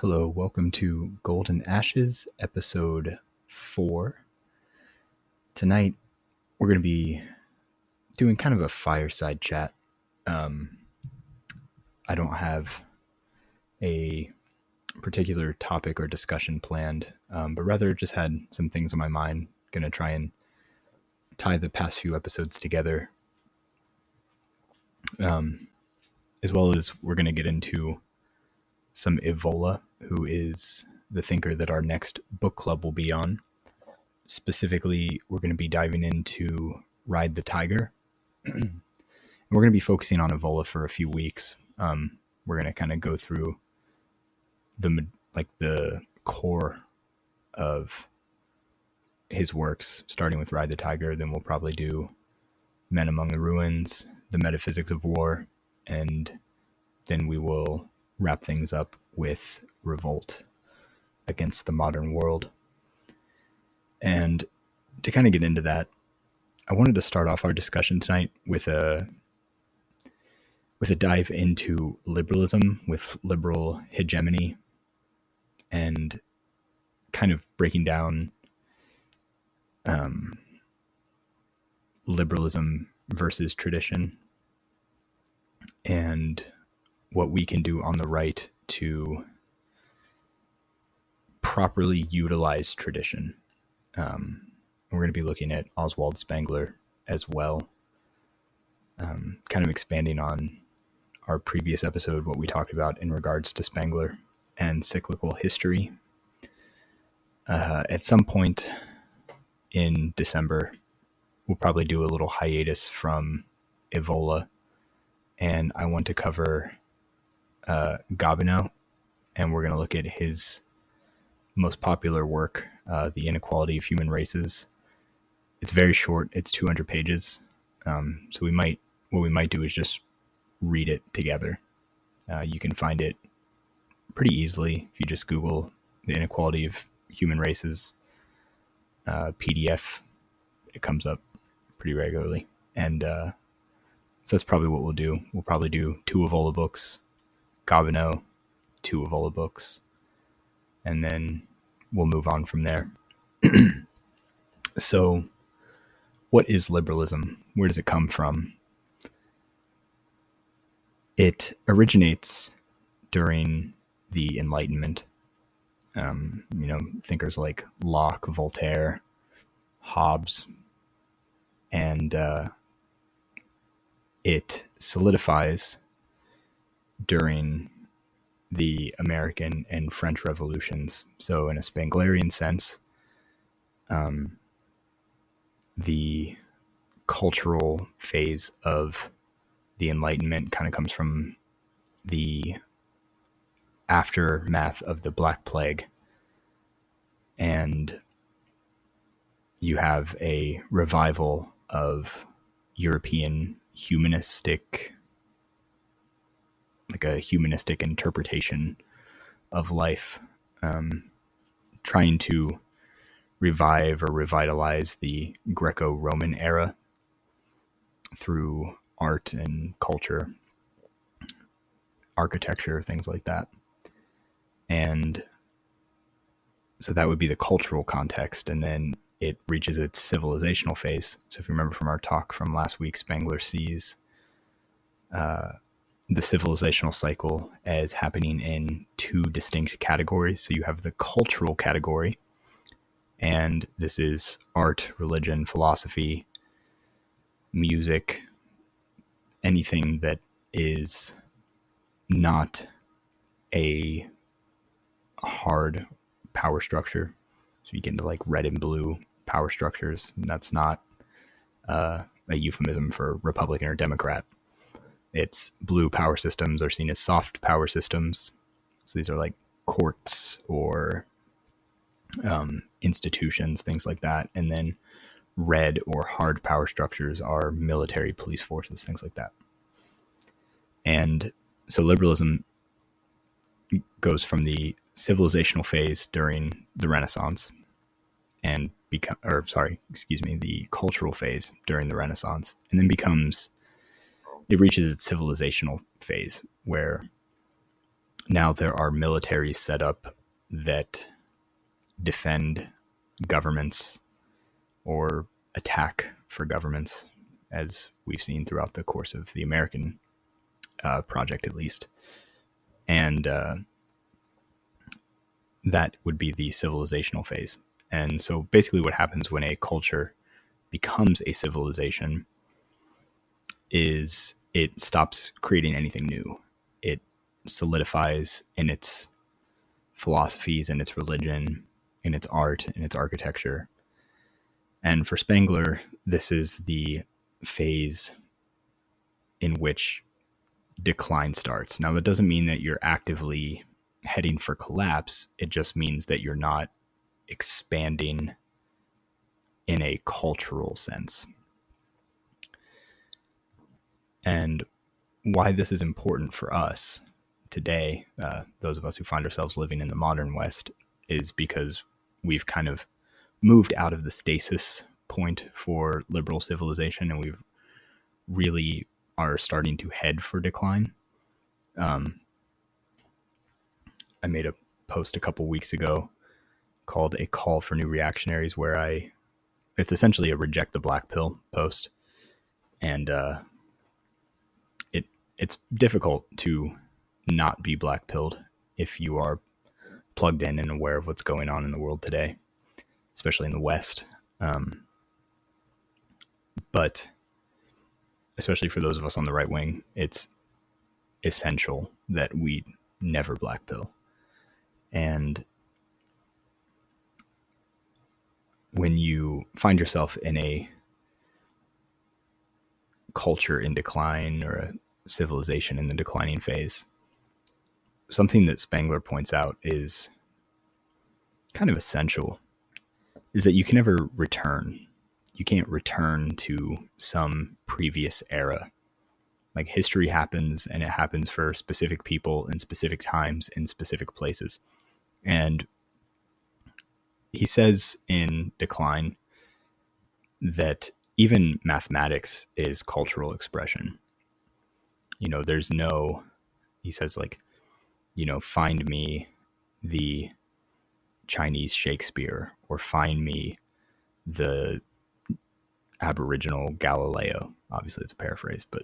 Hello, welcome to Golden Ashes, episode 4. Tonight, we're going to be doing kind of a fireside chat. I don't have a particular topic or discussion planned, but rather just had some things on my mind. Going to try and tie the past few episodes together, as well as we're going to get into some Evola, who is the thinker that our next book club will be on. Specifically, we're going to be diving into Ride the Tiger. We're going to be focusing on Evola for a few weeks. We're going to kind of go through the core of his works, starting with Ride the Tiger. Then we'll probably do Men Among the Ruins, The Metaphysics of War, and then we will wrap things up with Revolt Against the Modern World. And to kind of get into that, I wanted to start off our discussion tonight with a dive into liberalism, with liberal hegemony, and kind of breaking down liberalism versus tradition, and what we can do on the right to properly utilize tradition. We're going to be looking at Oswald Spengler as well, kind of expanding on our previous episode, what we talked about in regards to Spengler and cyclical history. At some point in December, we'll probably do a little hiatus from Evola, and I want to cover Gobineau, and we're going to look at his most popular work, The Inequality of Human Races. It's very short. It's 200 pages. So what we might do is just read it together. You can find it pretty easily if you just Google The Inequality of Human Races PDF. It comes up pretty regularly. And so that's probably what we'll do. We'll probably do 2 Evola books, Gobineau, 2 Evola books, and then we'll move on from there. So, what is liberalism? Where does it come from? It originates during the Enlightenment. Thinkers like Locke, Voltaire, Hobbes, and it solidifies during the American and French revolutions. So in a Spenglerian sense, the cultural phase of the Enlightenment kind of comes from the aftermath of the Black Plague. And you have a revival of European humanistic interpretation of life, trying to revive or revitalize the Greco-Roman era through art and culture, architecture, things like that. And so that would be the cultural context, and then it reaches its civilizational phase. So if you remember from our talk from last week, Spengler sees the civilizational cycle as happening in 2 distinct categories. So you have the cultural category, and this is art, religion, philosophy, music, anything that is not a hard power structure. So you get into like red and blue power structures. And that's not a euphemism for Republican or Democrat. It's blue power systems are seen as soft power systems. So these are like courts or institutions, things like that. And then red or hard power structures are military, police forces, things like that. And so liberalism goes from the civilizational phase during the Renaissance and the cultural phase during the Renaissance, and then it reaches its civilizational phase where Now there are militaries set up that defend governments or attack for governments, as we've seen throughout the course of the American project, at least. And that would be the civilizational phase. And so basically what happens when a culture becomes a civilization is it stops creating anything new. It solidifies in its philosophies, in its religion, in its art, in its architecture. And for Spengler, this is the phase in which decline starts. Now, that doesn't mean that you're actively heading for collapse. It just means that you're not expanding in a cultural sense. And why this is important for us today, those of us who find ourselves living in the modern West, is because we've kind of moved out of the stasis point for liberal civilization, and we've really are starting to head for decline. I made a post a couple weeks ago called A Call for New Reactionaries, where it's essentially a reject the black pill post. And it's difficult to not be black pilled if you are plugged in and aware of what's going on in the world today, especially in the West. But especially for those of us on the right wing, it's essential that we never black pill. And when you find yourself in a culture in decline or a civilization in the declining phase, something that Spengler points out is kind of essential, is that you can never return. You can't return to some previous era. Like, history happens, and it happens for specific people in specific times in specific places. And he says in Decline that even mathematics is cultural expression. You know, there's no, he says, like, you know, find me the Chinese Shakespeare, or find me the Aboriginal Galileo. Obviously, it's a paraphrase, but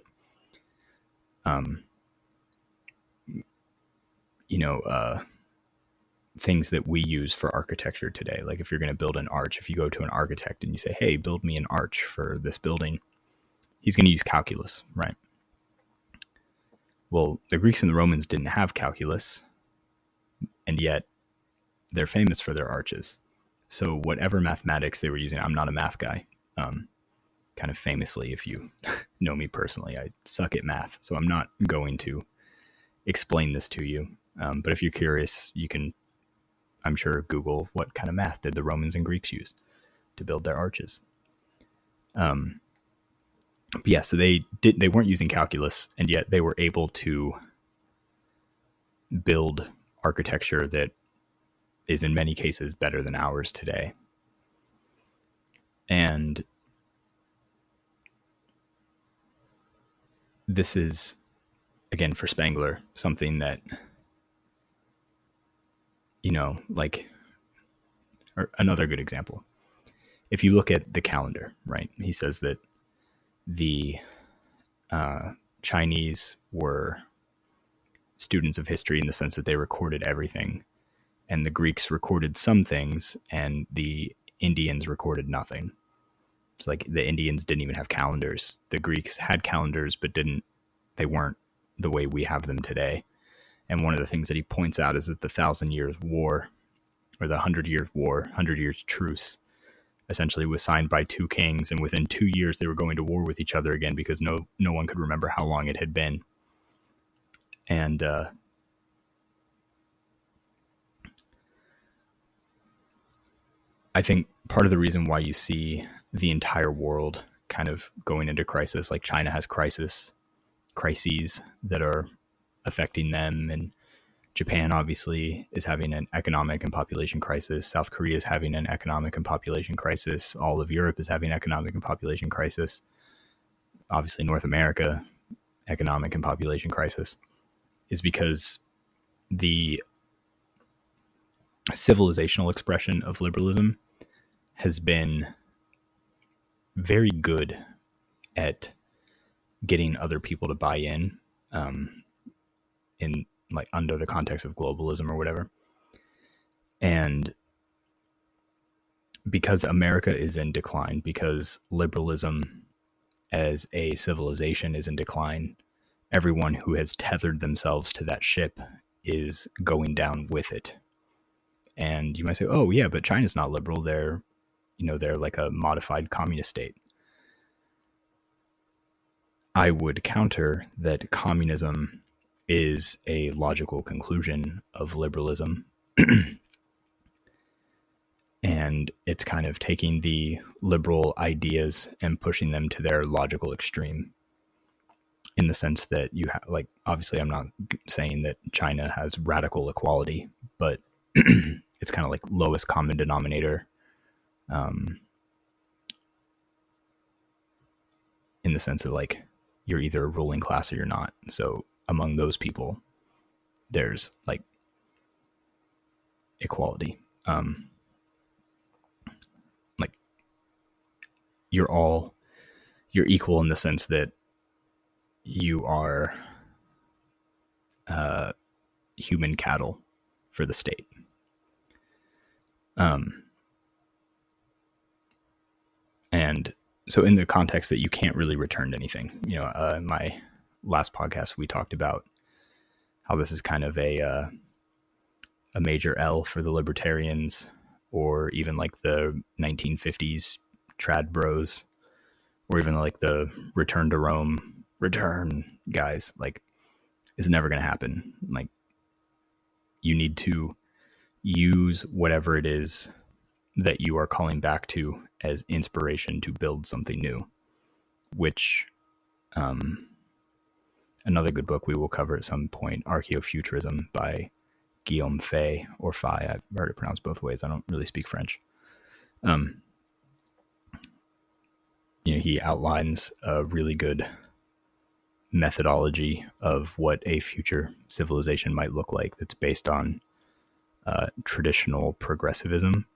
things that we use for architecture today. Like, if you're going to build an arch, if you go to an architect and you say, hey, build me an arch for this building, he's going to use calculus, right? Well, the Greeks and the Romans didn't have calculus, and yet they're famous for their arches. So whatever mathematics they were using, I'm not a math guy. Kind of famously, if you know me personally, I suck at math, so I'm not going to explain this to you. But if you're curious, you can, I'm sure, Google what kind of math did the Romans and Greeks use to build their arches. But yeah, so they weren't using calculus, and yet they were able to build architecture that is in many cases better than ours today. And this is, again, for Spengler, something that, you know, like, or another good example. If you look at the calendar, right, he says that the Chinese were students of history in the sense that they recorded everything, and the Greeks recorded some things, and the Indians recorded nothing. It's like the Indians didn't even have calendars. The Greeks had calendars, but they weren't the way we have them today. And one of the things that he points out is that the 1,000 Years War, or the 100-Year War, 100 Years Truce, essentially was signed by two kings, and within 2 years they were going to war with each other again because no one could remember how long it had been. And I think part of the reason why you see the entire world kind of going into crisis, like China has crises that are affecting them, and Japan obviously is having an economic and population crisis. South Korea is having an economic and population crisis. All of Europe is having economic and population crisis. Obviously, North America, economic and population crisis, is because the civilizational expression of liberalism has been very good at getting other people to buy in like under the context of globalism or whatever. And because America is in decline, because liberalism as a civilization is in decline, everyone who has tethered themselves to that ship is going down with it. And you might say, oh yeah, but China's not liberal. They're like a modified communist state. I would counter that communism is a logical conclusion of liberalism. And it's kind of taking the liberal ideas and pushing them to their logical extreme, in the sense that you have, like, obviously I'm not saying that China has radical equality, but it's kind of like lowest common denominator, in the sense of like, you're either a ruling class or you're not. So among those people, there's like equality. Like you're equal in the sense that you are human cattle for the state. And so in the context that you can't really return anything, in my last podcast, we talked about how this is kind of a major L for the libertarians, or even like the 1950s trad bros, or even like the return to Rome guys. Like, it's never going to happen. Like, you need to use whatever it is that you are calling back to as inspiration to build something new, which another good book we will cover at some point, Archaeofuturism by Guillaume Fay, or Fay. I've heard it pronounced both ways. I don't really speak French. He outlines a really good methodology of what a future civilization might look like that's based on traditional progressivism,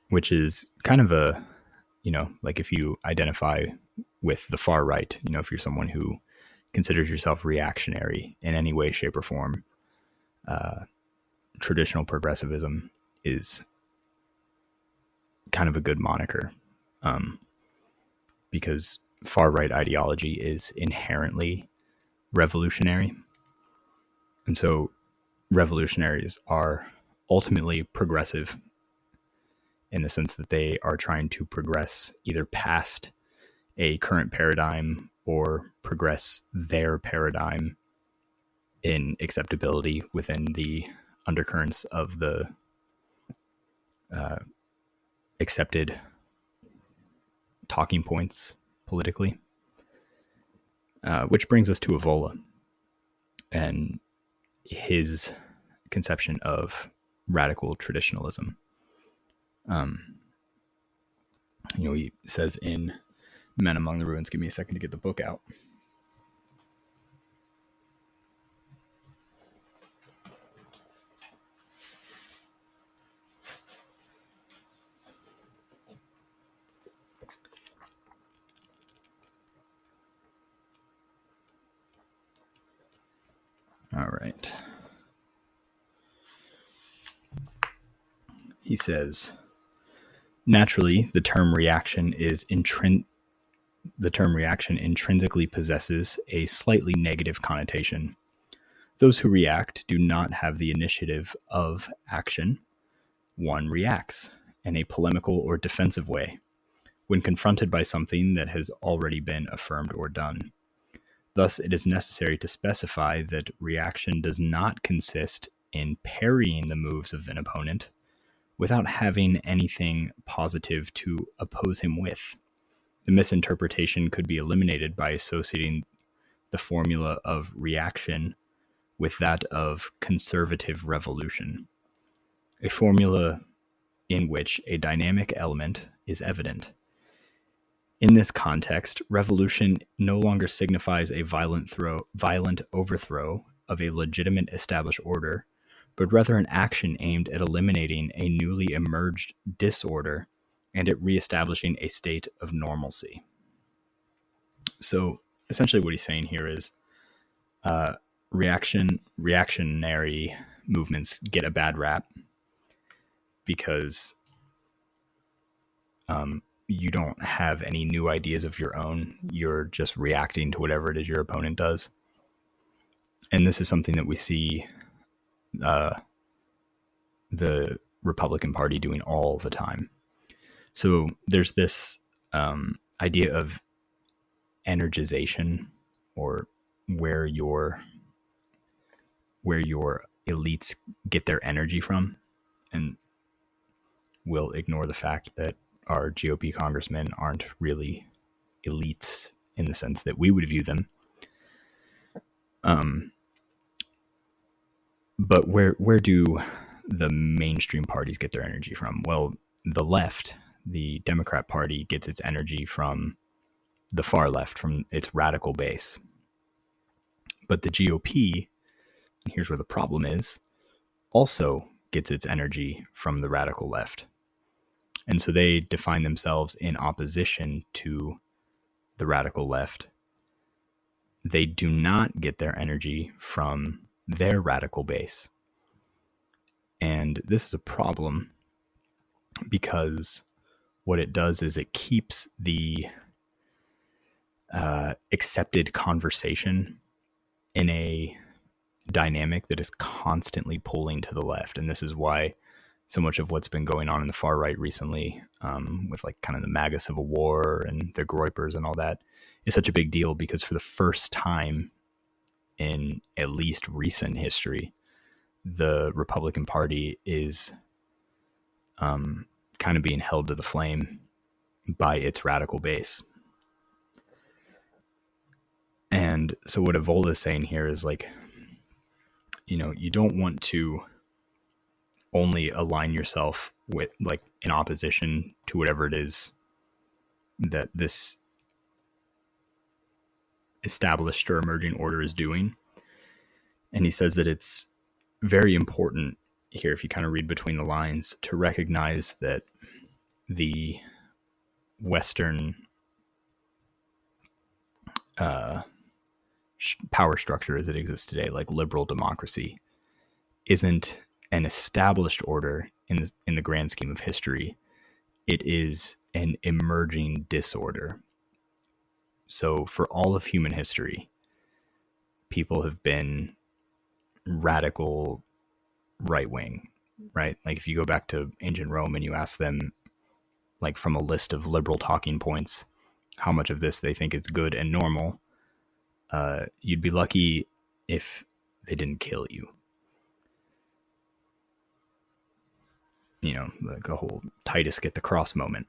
which is kind of a, like if you identify with the far right, if you're someone who considers yourself reactionary in any way, shape, or form, traditional progressivism is kind of a good moniker, because far right ideology is inherently revolutionary. And so revolutionaries are ultimately progressive in the sense that they are trying to progress either past a current paradigm or progress their paradigm in acceptability within the undercurrents of the accepted talking points politically. Which brings us to Evola and his conception of radical traditionalism. He says in Men Among the Ruins, give me a second to get the book out. All right. He says, naturally, the term reaction intrinsically possesses a slightly negative connotation. Those who react do not have the initiative of action. One reacts in a polemical or defensive way when confronted by something that has already been affirmed or done. Thus, it is necessary to specify that reaction does not consist in parrying the moves of an opponent without having anything positive to oppose him with. The misinterpretation could be eliminated by associating the formula of reaction with that of conservative revolution, a formula in which a dynamic element is evident. In this context, revolution no longer signifies a violent overthrow of a legitimate established order, but rather an action aimed at eliminating a newly emerged disorder and at reestablishing a state of normalcy. So essentially what he's saying here is reactionary movements get a bad rap because you don't have any new ideas of your own. You're just reacting to whatever it is your opponent does. And this is something that we see the Republican Party doing all the time. So there's this idea of energization, or where your elites get their energy from. And we'll ignore the fact that our GOP congressmen aren't really elites in the sense that we would view them. But where do the mainstream parties get their energy from? Well, the left, the Democrat Party, gets its energy from the far left, from its radical base. But the GOP, and here's where the problem is, also gets its energy from the radical left. And so they define themselves in opposition to the radical left. They do not get their energy from their radical base. And this is a problem because what it does is it keeps the accepted conversation in a dynamic that is constantly pulling to the left. And this is why so much of what's been going on in the far right recently, with like kind of the MAGA Civil War and the Groypers and all that, is such a big deal, because for the first time in at least recent history, the Republican Party is kind of being held to the flame by its radical base. And so what Evola is saying here is like, you don't want to only align yourself with, like, in opposition to whatever it is that this established or emerging order is doing. And he says that it's very important here, if you kind of read between the lines, to recognize that the Western power structure as it exists today, like liberal democracy, isn't an established order in the grand scheme of history. It is an emerging disorder. So for all of human history, people have been radical right wing, right? Like if you go back to ancient Rome and you ask them, like from a list of liberal talking points, how much of this they think is good and normal, you'd be lucky if they didn't kill you. Like a whole Titus get the cross moment.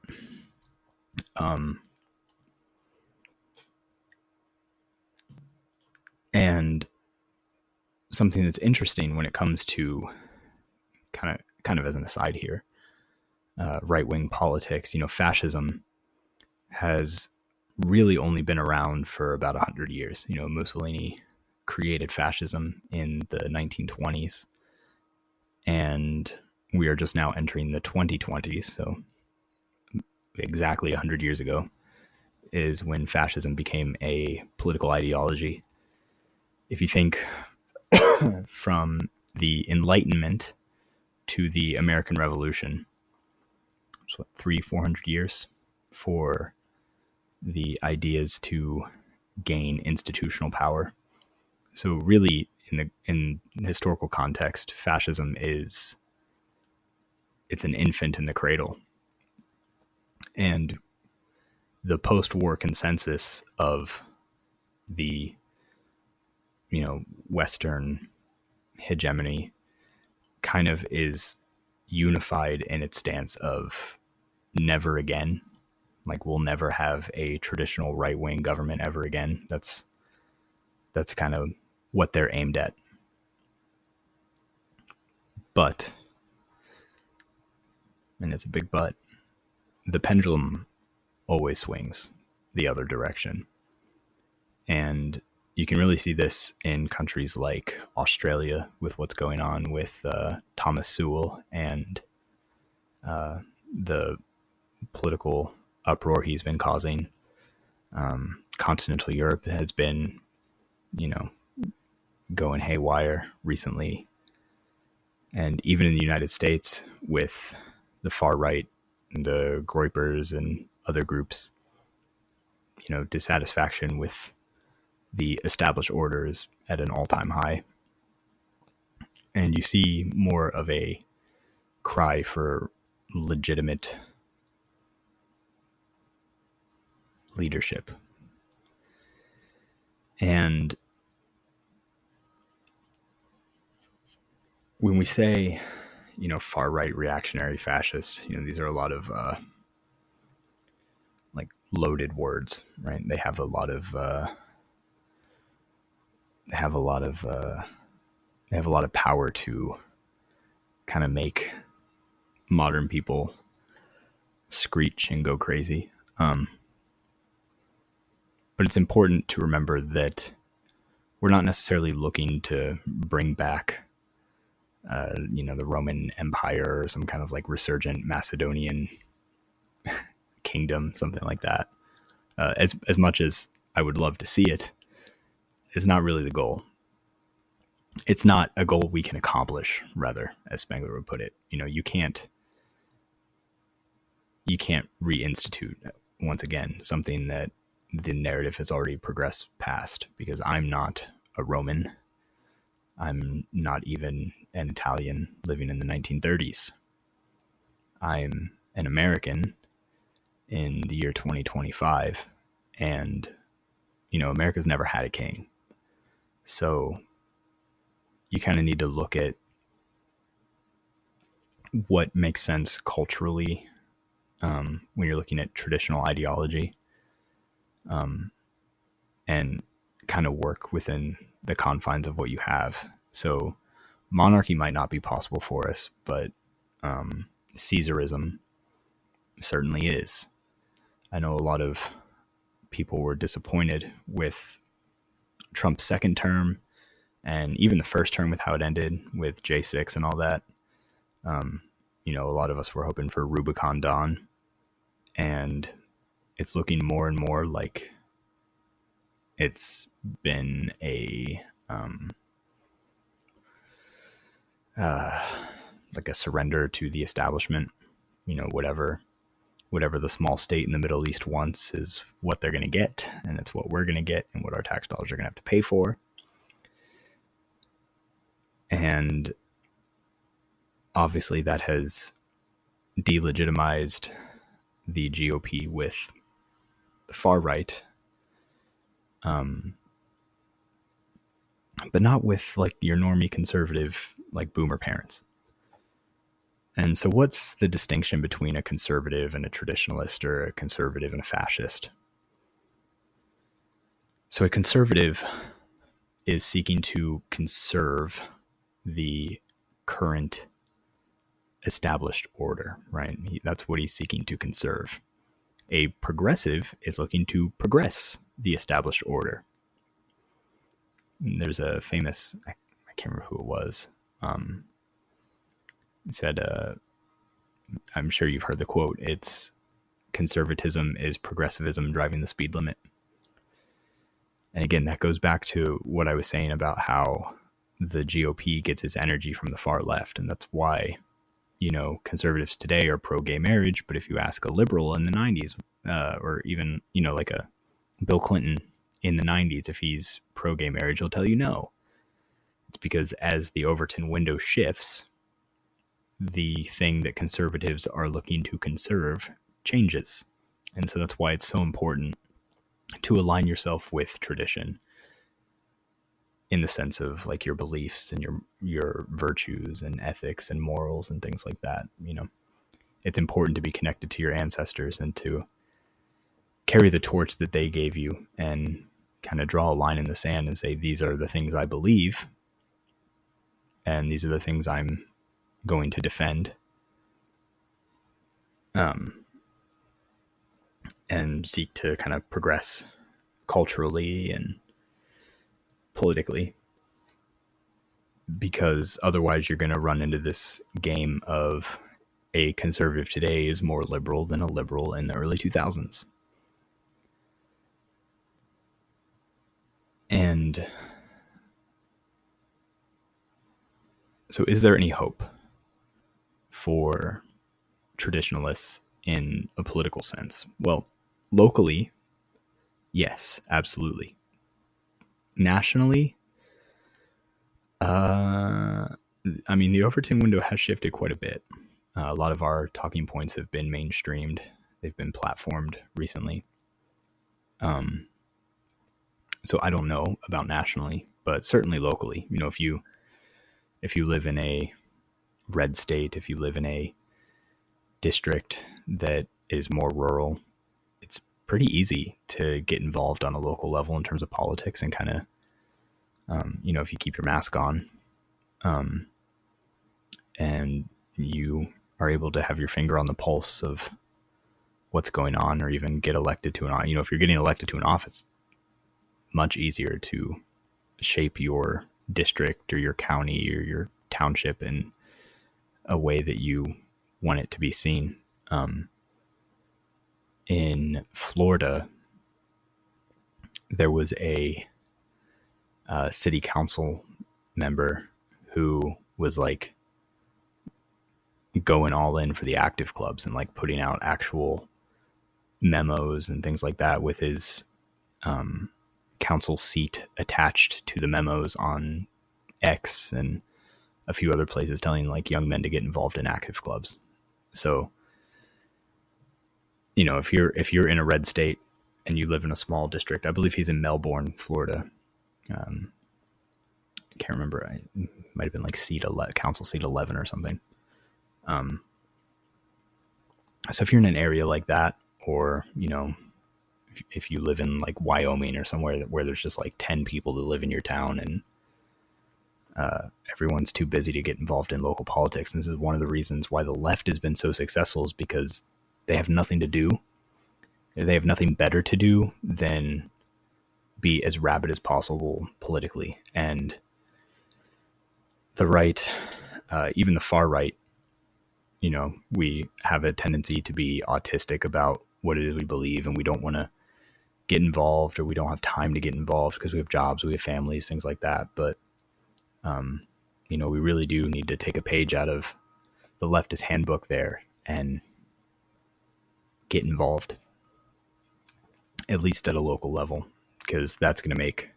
And something that's interesting when it comes to kind of as an aside here, right-wing politics, fascism has really only been around for about 100 years. Mussolini created fascism in the 1920s, and we are just now entering the 2020s. So exactly 100 years ago is when fascism became a political ideology. If you think from the Enlightenment to the American Revolution, so 300-400 years for the ideas to gain institutional power. So really, in historical context, fascism it's an infant in the cradle. And the post-war consensus of the Western hegemony kind of is unified in its stance of never again. Like, we'll never have a traditional right-wing government ever again. That's kind of what they're aimed at. But, and it's a big but, the pendulum always swings the other direction. And, you can really see this in countries like Australia with what's going on with Thomas Sewell and the political uproar he's been causing. Continental Europe has been, going haywire recently. And even in the United States with the far right, the Groypers and other groups, dissatisfaction with the established order is at an all-time high. And you see more of a cry for legitimate leadership. And when we say, far right reactionary fascist, these are a lot of like loaded words, right? They have a lot of power to kind of make modern people screech and go crazy. But it's important to remember that we're not necessarily looking to bring back, the Roman Empire or some kind of like resurgent Macedonian kingdom, something like that. As much as I would love to see it, it's not really the goal. It's not a goal we can accomplish, rather, as Spengler would put it. You can't reinstitute, once again, something that the narrative has already progressed past, because I'm not a Roman. I'm not even an Italian living in the 1930s. I'm an American in the year 2025, and America's never had a king. So you kind of need to look at what makes sense culturally when you're looking at traditional ideology, and kind of work within the confines of what you have. So monarchy might not be possible for us, but Caesarism certainly is. I know a lot of people were disappointed with Trump's second term and even the first term with how it ended with J6 and all that. A lot of us were hoping for Rubicon Dawn, and it's looking more and more like it's been a like a surrender to the establishment. Whatever the small state in the Middle East wants is what they're going to get, and it's what we're going to get and what our tax dollars are going to have to pay for. And obviously that has delegitimized the GOP with the far right, but not with like your normie conservative, like boomer parents. And so what's the distinction between a conservative and a traditionalist, or a conservative and a fascist? So a conservative is seeking to conserve the current established order, right? That's what he's seeking to conserve. A progressive is looking to progress the established order. There's a famous, I can't remember who it was, said, I'm sure you've heard the quote, it's conservatism is progressivism driving the speed limit. And again, that goes back to what I was saying about how the GOP gets its energy from the far left. And that's why, conservatives today are pro-gay marriage. But if you ask a liberal in the 90s, or even, like a Bill Clinton in the 90s, if he's pro-gay marriage, he'll tell you no. It's because as the Overton window shifts, the thing that conservatives are looking to conserve changes. And so that's why it's so important to align yourself with tradition, in the sense of like your beliefs and your virtues and ethics and morals and things like that. It's important to be connected to your ancestors and to carry the torch that they gave you, and kind of draw a line in the sand and say, these are the things I believe, and these are the things I'm going to defend, and seek to kind of progress culturally and politically, because otherwise you're going to run into this game of a conservative today is more liberal than a liberal in the early 2000s. And so is there any hope for traditionalists in a political sense? Well, locally, yes, absolutely. Nationally, I mean, the Overton window has shifted quite a bit. A lot of our talking points have been mainstreamed. They've been platformed recently. So I don't know about nationally, but certainly locally. You know, if you live in a red state, if you live in a district that is more rural, it's pretty easy to get involved on a local level in terms of politics and kind of, you know, if you keep your mask on, and you are able to have your finger on the pulse of what's going on, or even get elected to an, you know, if you're getting elected to an office, much easier to shape your district or your county or your township in a way that you want it to be seen. In Florida, there was a city council member who was like going all in for the active clubs and like putting out actual memos and things like that with his council seat attached to the memos on X and a few other places, telling like young men to get involved in active clubs. So, you know, if you're in a red state and you live in a small district, I believe he's in Melbourne, Florida. I can't remember. It might have been like council seat 11 or something. So if you're in an area like that, or, you know, if you live in like Wyoming or somewhere where there's just like 10 people that live in your town and everyone's too busy to get involved in local politics. And this is one of the reasons why the left has been so successful, is because they have nothing to do. They have nothing better to do than be as rabid as possible politically. And the right, even the far right, you know, we have a tendency to be autistic about what it is we believe, and we don't want to get involved, or we don't have time to get involved because we have jobs, we have families, things like that. But, you know, we really do need to take a page out of the leftist handbook there and get involved, at least at a local level, because that's going to make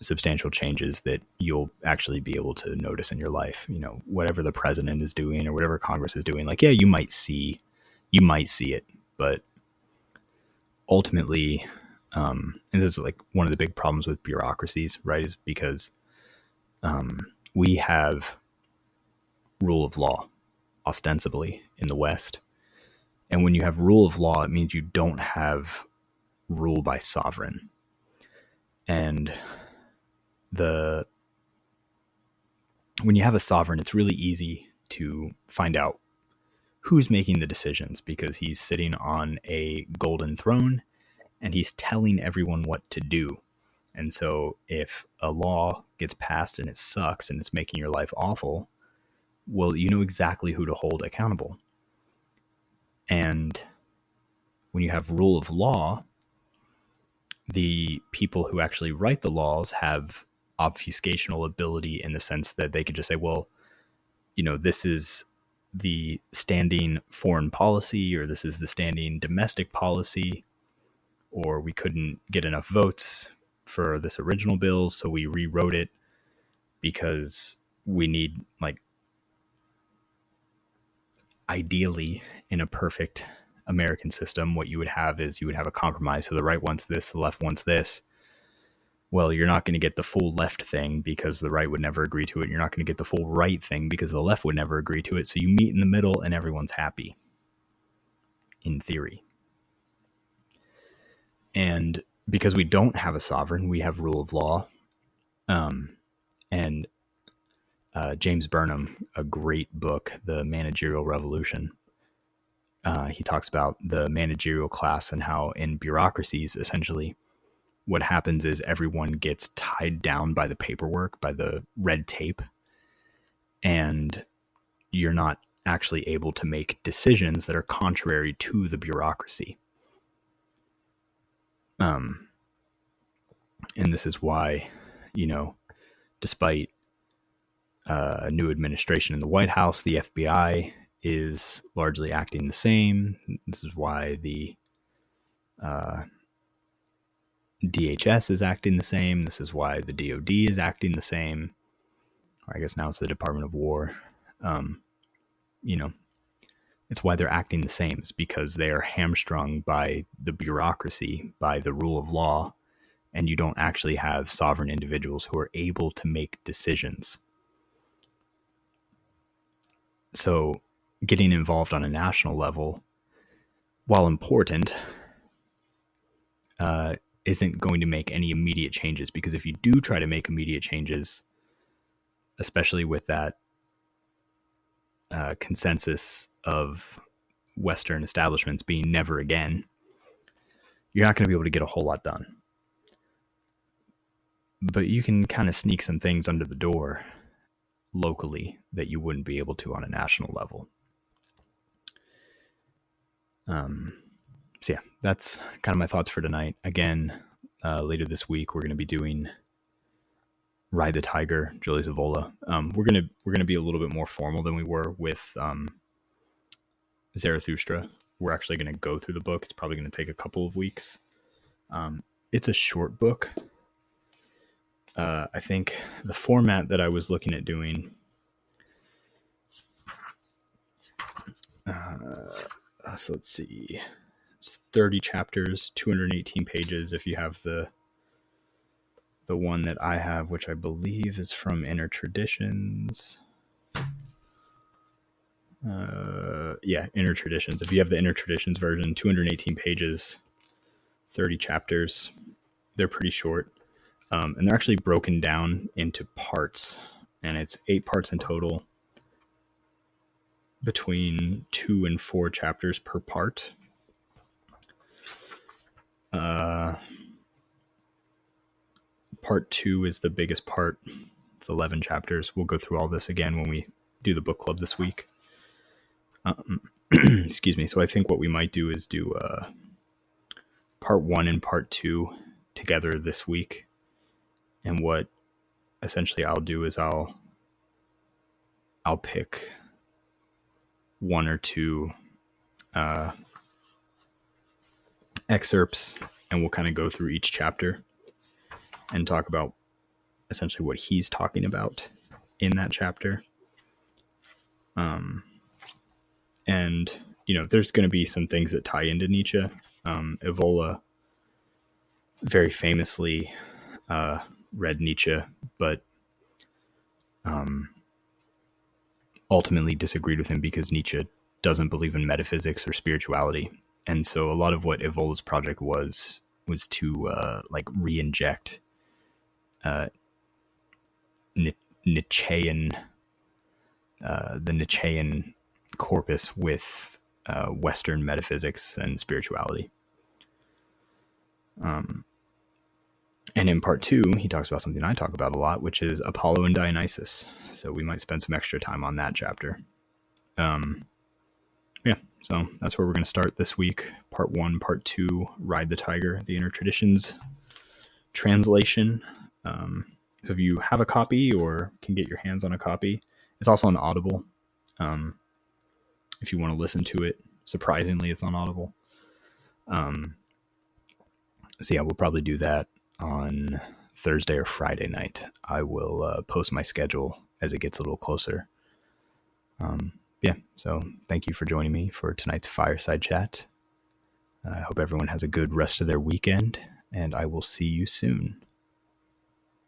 substantial changes that you'll actually be able to notice in your life. You know, whatever the president is doing or whatever Congress is doing, like, yeah, you might see it, but ultimately, and this is like one of the big problems with bureaucracies, right, is because we have rule of law ostensibly in the West. And when you have rule of law, it means you don't have rule by sovereign. And when you have a sovereign, it's really easy to find out who's making the decisions, because he's sitting on a golden throne and he's telling everyone what to do. And so if a law gets passed and it sucks and it's making your life awful, well, you know exactly who to hold accountable. And when you have rule of law, the people who actually write the laws have obfuscational ability, in the sense that they could just say, well, you know, this is the standing foreign policy, or this is the standing domestic policy, or we couldn't get enough votes for this original bill, so we rewrote it because we need, like, ideally in a perfect American system, what you would have is you would have a compromise. So the right wants this, the left wants this. Well, you're not going to get the full left thing because the right would never agree to it. You're not going to get the full right thing because the left would never agree to it. So you meet in the middle and everyone's happy, in theory. And because we don't have a sovereign, we have rule of law. And James Burnham, a great book, The Managerial Revolution, he talks about the managerial class and how in bureaucracies, essentially, what happens is everyone gets tied down by the paperwork, by the red tape, and you're not actually able to make decisions that are contrary to the bureaucracy. And this is why, despite a new administration in the White House, the FBI is largely acting the same. This is why the DHS is acting the same. This is why the DOD is acting the same. Or I guess now it's the Department of War. It's why they're acting the same. It's because they are hamstrung by the bureaucracy, by the rule of law, and you don't actually have sovereign individuals who are able to make decisions. So getting involved on a national level, while important, isn't going to make any immediate changes, because if you do try to make immediate changes, especially with that consensus of Western establishments being never again, you're not going to be able to get a whole lot done. But you can kind of sneak some things under the door locally that you wouldn't be able to on a national level. So yeah, that's kind of my thoughts for tonight. Again, later this week, we're going to be doing Ride the Tiger, Julius Evola. We're gonna be a little bit more formal than we were with Zarathustra. We're actually going to go through the book. It's probably going to take a couple of weeks. It's a short book. I think the format that I was looking at doing, so let's see, it's 30 chapters, 218 pages. If you have the one that I have, which I believe is from Inner Traditions. Inner Traditions. If you have the Inner Traditions version, 218 pages, 30 chapters. They're pretty short. And they're actually broken down into parts, and it's 8 parts in total, between 2 and 4 chapters per part. Part 2 is the biggest part. It's 11 chapters. We'll go through all this again when we do the book club this week. Excuse me. So I think what we might do is do part 1 and part 2 together this week. And what essentially I'll do is I'll pick 1 or 2 excerpts, and we'll kind of go through each chapter and talk about essentially what he's talking about in that chapter. And, there's going to be some things that tie into Nietzsche. Evola very famously read Nietzsche, but ultimately disagreed with him because Nietzsche doesn't believe in metaphysics or spirituality. And so a lot of what Evola's project was to re-inject Nietzschean, the Nietzschean corpus with Western metaphysics and spirituality. And in part 2, he talks about something I talk about a lot, which is Apollo and Dionysus. So we might spend some extra time on that chapter. So that's where we're going to start this week. Part 1, part 2, Ride the Tiger, the Inner Traditions translation. So if you have a copy or can get your hands on a copy, it's also on Audible. If you want to listen to it, surprisingly, it's on Audible. So yeah, we'll probably do that on Thursday or Friday night. I will post my schedule as it gets a little closer. So thank you for joining me for tonight's Fireside Chat. I hope everyone has a good rest of their weekend, and I will see you soon.